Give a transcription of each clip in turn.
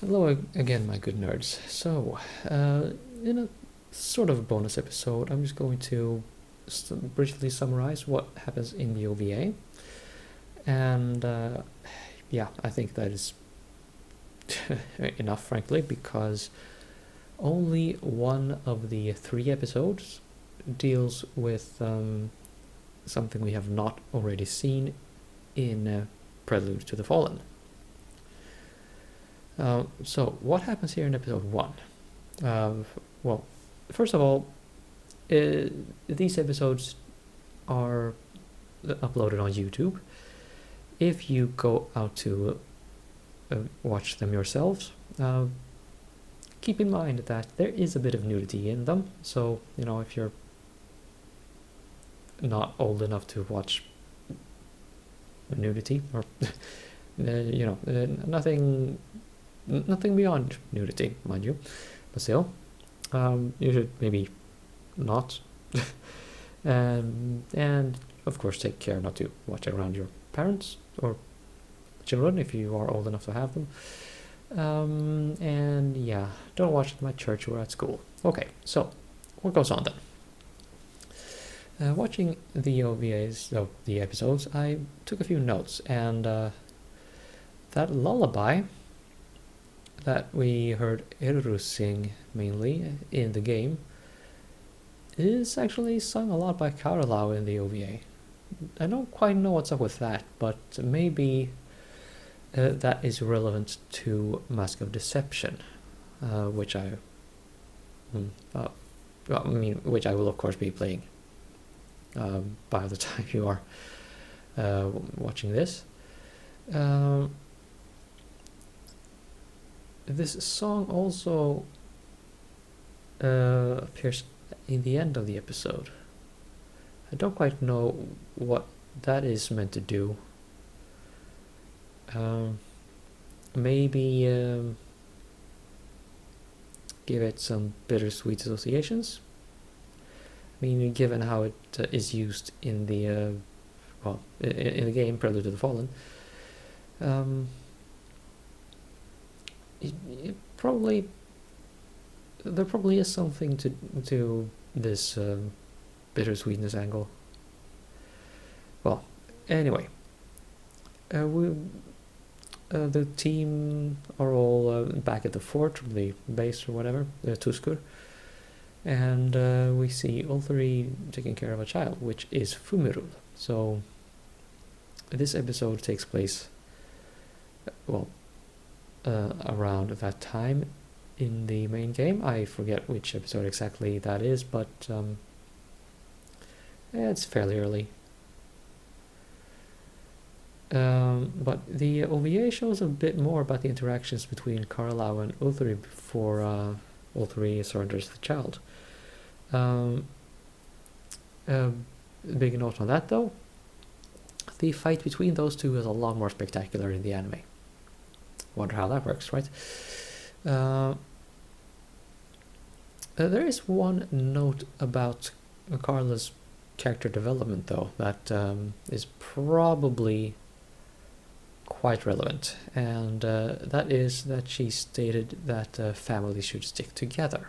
Hello again, my good nerds. So, in a sort of bonus episode, I'm just going to briefly summarize what happens in the OVA. And yeah, I think that is enough, frankly, because only one of the 3 episodes deals with something we have not already seen in Prelude to the Fallen. So, what happens here in episode 1? Well, first of all, these episodes are uploaded on YouTube. If you go out to watch them yourselves, keep in mind that there is a bit of nudity in them. So, if you're not old enough to watch nudity, or nothing beyond nudity, mind you, but still, you should maybe not. And of course, take care not to watch it around your parents or children if you are old enough to have them. And yeah, don't watch it at my church or at school. Okay, so what goes on then? Watching the OVAs, the episodes, I took a few notes, and that lullaby that we heard Eru sing mainly in the game is actually sung a lot by Karalau in the OVA. I don't quite know what's up with that, but maybe that is relevant to Mask of Deception, which which I will of course be playing by the time you are watching this. This song also appears in the end of the episode. I don't quite know what that is meant to do. Maybe give it some bittersweet associations. I mean, given how it is used in the in the game Prelude to the Fallen, there probably is something to this bittersweetness angle. Well, anyway, the team are all back at the fort, or the base or whatever, the Tuskur, and we see all three taking care of a child, which is Fumirul. So this episode takes place around that time in the main game. I forget which episode exactly that is, but it's fairly early. But the OVA shows a bit more about the interactions between Carlau and Uthri before Uthri surrenders the child. Big note on that though, the fight between those two is a lot more spectacular in the anime. Wonder how that works, right? There is one note about Carla's character development though that is probably quite relevant, and that is that she stated that families should stick together.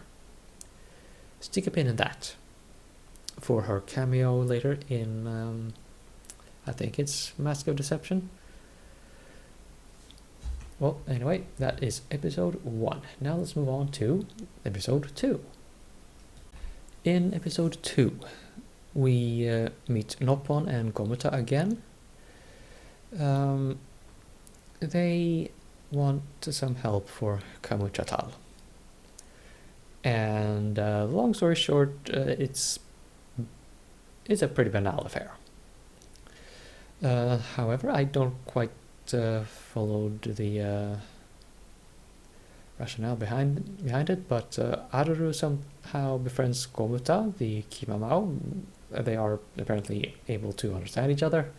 Stick a pin in that for her cameo later in I think it's Mask of Deception. Well, anyway, that is episode 1. Now let's move on to episode 2. In episode 2, we meet Noppon and Gomuta again. They want some help for Kamuchatal. And long story short, it's a pretty banal affair. However, I don't quite followed the rationale behind it, but Aruru somehow befriends Gomuta, the Kimamau. They are apparently able to understand each other.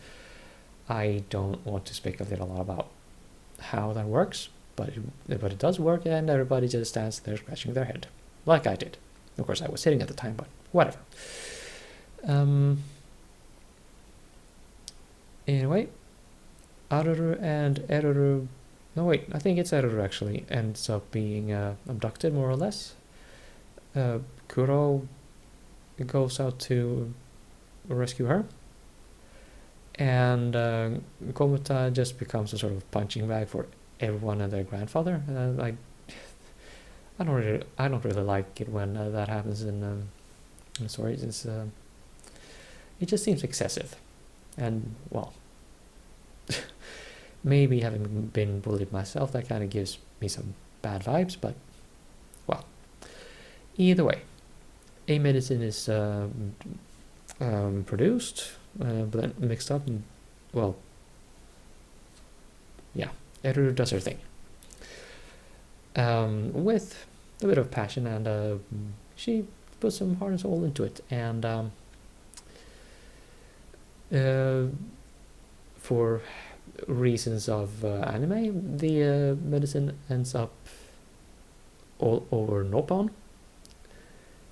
I don't want to speculate a lot about how that works, but it does work, and everybody just stands there scratching their head, like I did. Of course, I was sitting at the time, but whatever. Anyway, Aruru and Eruru No, wait, I think it's Eruru actually ends up being abducted, more or less. Kuro goes out to rescue her, and Komata just becomes a sort of punching bag for everyone and their grandfather. I don't really like it when that happens in stories. It just seems excessive, and well, maybe having been bullied myself, that kind of gives me some bad vibes. But well, either way, a medicine is produced, blend, mixed up, and well, yeah, Eruru does her thing with a bit of passion, and she puts some heart and soul into it. And for reasons of anime, the medicine ends up all over Nopon,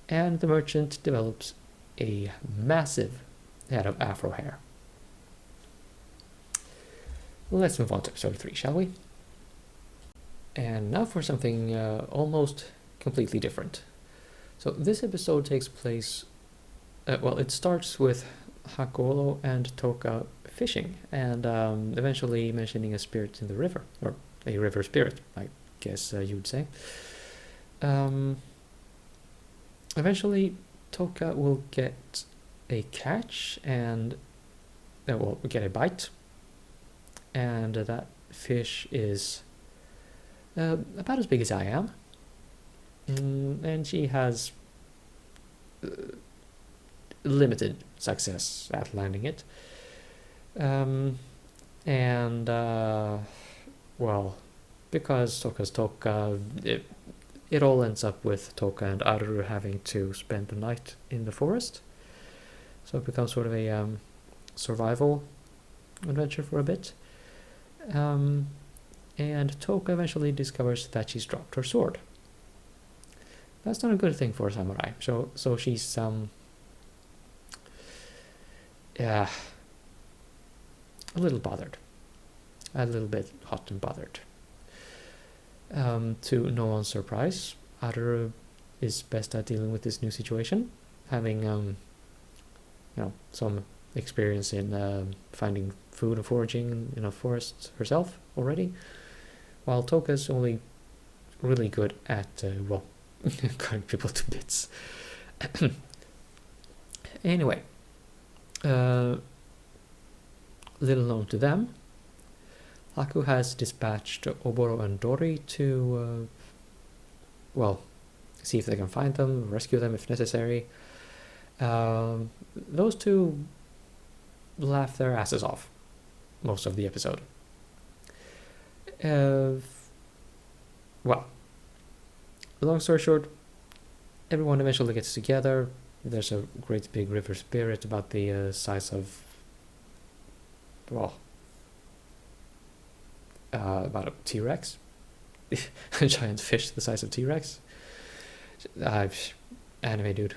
and the merchant develops a massive head of afro hair. Let's move on to episode 3, shall we? And now for something almost completely different. So this episode takes place, well, it starts with Hakolo and Toka fishing, and eventually mentioning a spirit in the river, or a river spirit, I guess you'd say. Eventually, Toka will get a catch and well, get a bite, and that fish is about as big as I am, and she has limited success at landing it. And well, because Toka's Toka, it all ends up with Toka and Aruru having to spend the night in the forest, so it becomes sort of a survival adventure for a bit. And Toka eventually discovers that she's dropped her sword. That's not a good thing for a samurai. So she's yeah, a little bothered, a little bit hot and bothered. To no one's surprise, Aruru is best at dealing with this new situation, having some experience in finding food and foraging in a forest herself already, while Toka's only really good at well, cutting people to bits. Anyway, little known to them, Haku has dispatched Oboro and Dori to well, see if they can find them, rescue them if necessary. Those two laugh their asses off most of the episode. Well, long story short, everyone eventually gets together. There's a great big river spirit about the size of, well, about a T-Rex. A giant fish the size of T-Rex. Anime dude.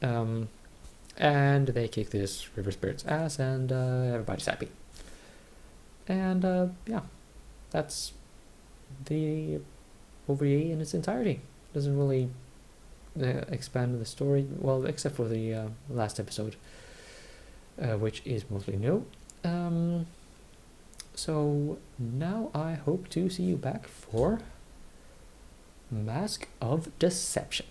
And they kick this river spirit's ass, and everybody's happy. And yeah, that's the OVA in its entirety. Doesn't really expand the story, well, except for the last episode, which is mostly new. So now I hope to see you back for Mask of Deception.